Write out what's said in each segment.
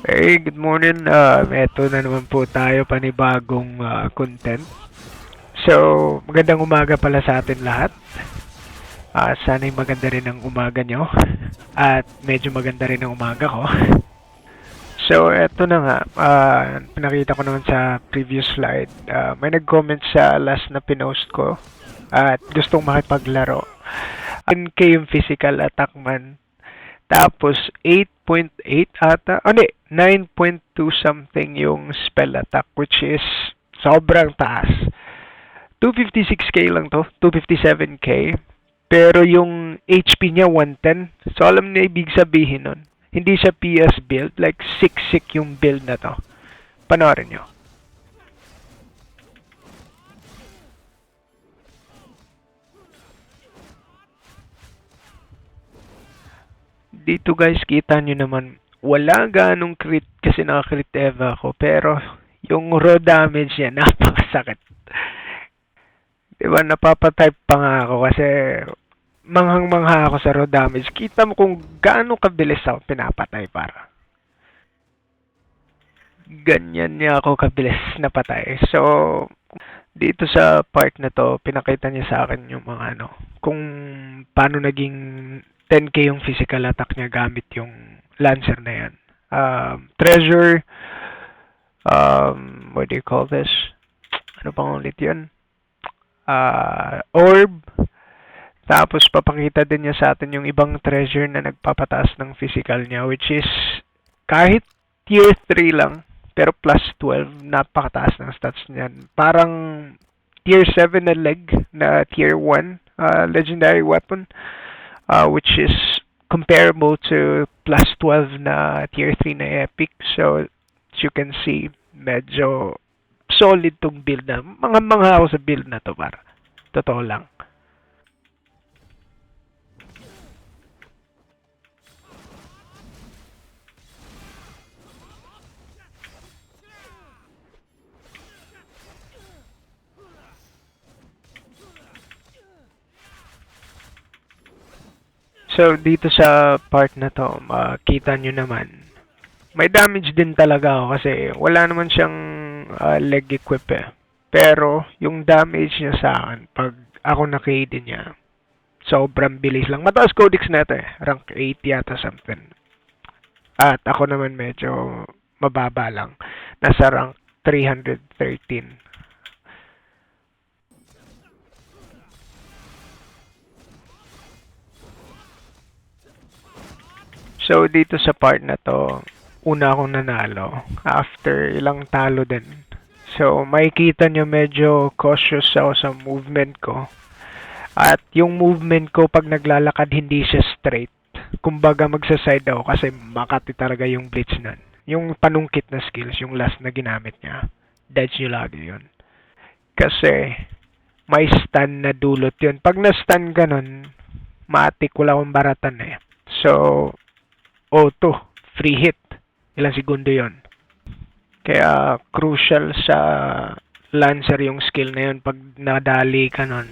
Hey, good morning. Eto na naman po tayo panibagong content. So, magandang umaga pala sa atin lahat. Sana'y maganda rin ang umaga nyo. At medyo maganda rin ang umaga ko. So, eto na nga. Nakita ko naman sa previous slide. May nag-comment sa last na pinost ko. At gustong makipaglaro. 10k yung physical attack man. Tapos 8.8 ata, hindi, 9.2 something yung spell attack which is sobrang taas. 256k lang to, 257k. Pero yung HP niya 110. So alam niyo ibig sabihin nun. Hindi siya PS build, like sick yung build na to. Panoorin nyo. Dito guys, kita nyo naman, wala ganong crit kasi naka-crit Eva ako. Pero yung raw damage niya, napakasakit. Diba, napapatype pa nga ako kasi manghang-mangha ako sa raw damage. Kita mo kung gaano kabilis ako pinapatay para. Ganyan niya ako kabilis napatay. So, dito sa part na to, pinakita niya sa akin yung mga ano, kung paano naging 10k yung physical attack niya gamit yung Lancer na yan. Treasure, what do you call this? Ano pang ulit yun? Orb. Tapos papakita din niya sa atin yung ibang treasure na nagpapataas ng physical niya, which is kahit tier 3 lang, pero plus 12, napakataas ng stats niyan. Parang tier 7 na leg na tier 1 legendary weapon, which is comparable to plus 12 na tier 3 na epic. So, as you can see, medyo solid tong build na. Mga ako sa build na to para. Totoo lang. So, dito sa part na to, makita nyo naman, may damage din talaga ako kasi wala naman siyang leg equip eh. Pero, yung damage niya sa akin, pag ako na-KD niya, sobrang bilis lang. Mataas codex na ito eh. Rank 8 yata something. At ako naman medyo mababa lang. Nasa rank 313. So, dito sa part na to, una akong nanalo. After ilang talo din. So, makikita nyo medyo cautious ako sa movement ko. At yung movement ko pag naglalakad hindi siya straight. Kumbaga magsa-side ako kasi makati talaga yung blitz nun. Yung panungkit na skills, yung last na ginamit niya. Dodge nyo lagi yun. Kasi may stun na dulot yun. Pag na-stun ka nun, matik wala akong baratan eh. So, auto, free hit. Ilang segundo yon. Kaya crucial sa Lancer yung skill na yun. Pag nadali ka nun,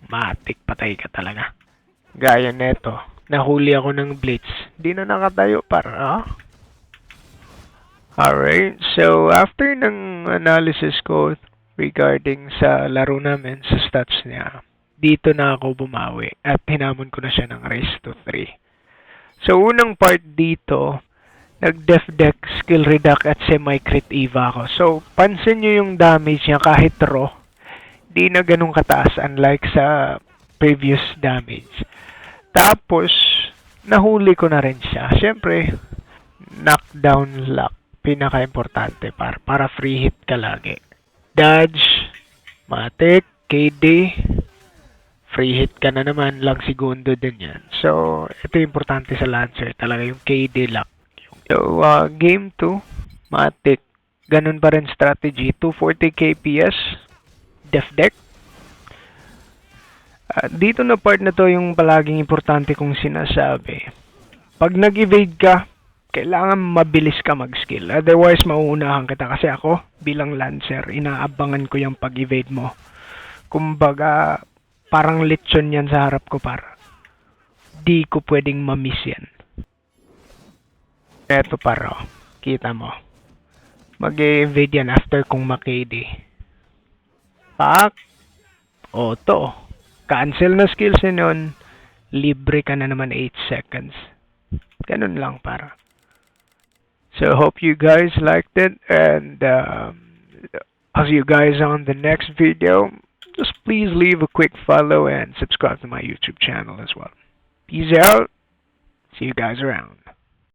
matik patay ka talaga. Gaya neto, nahuli ako ng blitz. Di na nakatayo para. Alright, so after ng analysis ko regarding sa laro namin, sa stats niya, dito na ako bumawi at hinamon ko na siya ng raise to 3. So, unang part dito, nag-def deck, skill reduct, at semi-crit eva ako. So, pansin nyo yung damage niya kahit raw. Di na ganun kataas unlike sa previous damage. Tapos, nahuli ko na rin siya. Siyempre, knockdown luck. Pinaka-importante para free hit ka lagi. Dodge, matik, KD, free hit ka na naman, lang segundo din yan. So, ito yung importante sa Lancer, talaga yung KD luck. So, game 2, matik, ganun pa rin strategy, 240 KPS, def deck. Dito na part na to yung palaging importante kong sinasabi. Pag nag-evade ka, kailangan mabilis ka mag-skill. Otherwise, mauunahan kita kasi ako, bilang Lancer, inaabangan ko yung pag-evade mo. Kumbaga, parang lechon yan sa harap ko para. Di ko pwedeng ma-miss yan. Eto para. Kita mo. Mag-evade yan after kung ma-KD. Pak! Auto. Cancel na skills nun. Libre ka na naman 8 seconds. Ganun lang para. So hope you guys liked it, and I'll see you guys on the next video. Just please leave a quick follow and subscribe to my YouTube channel as well. Peace out. See you guys around.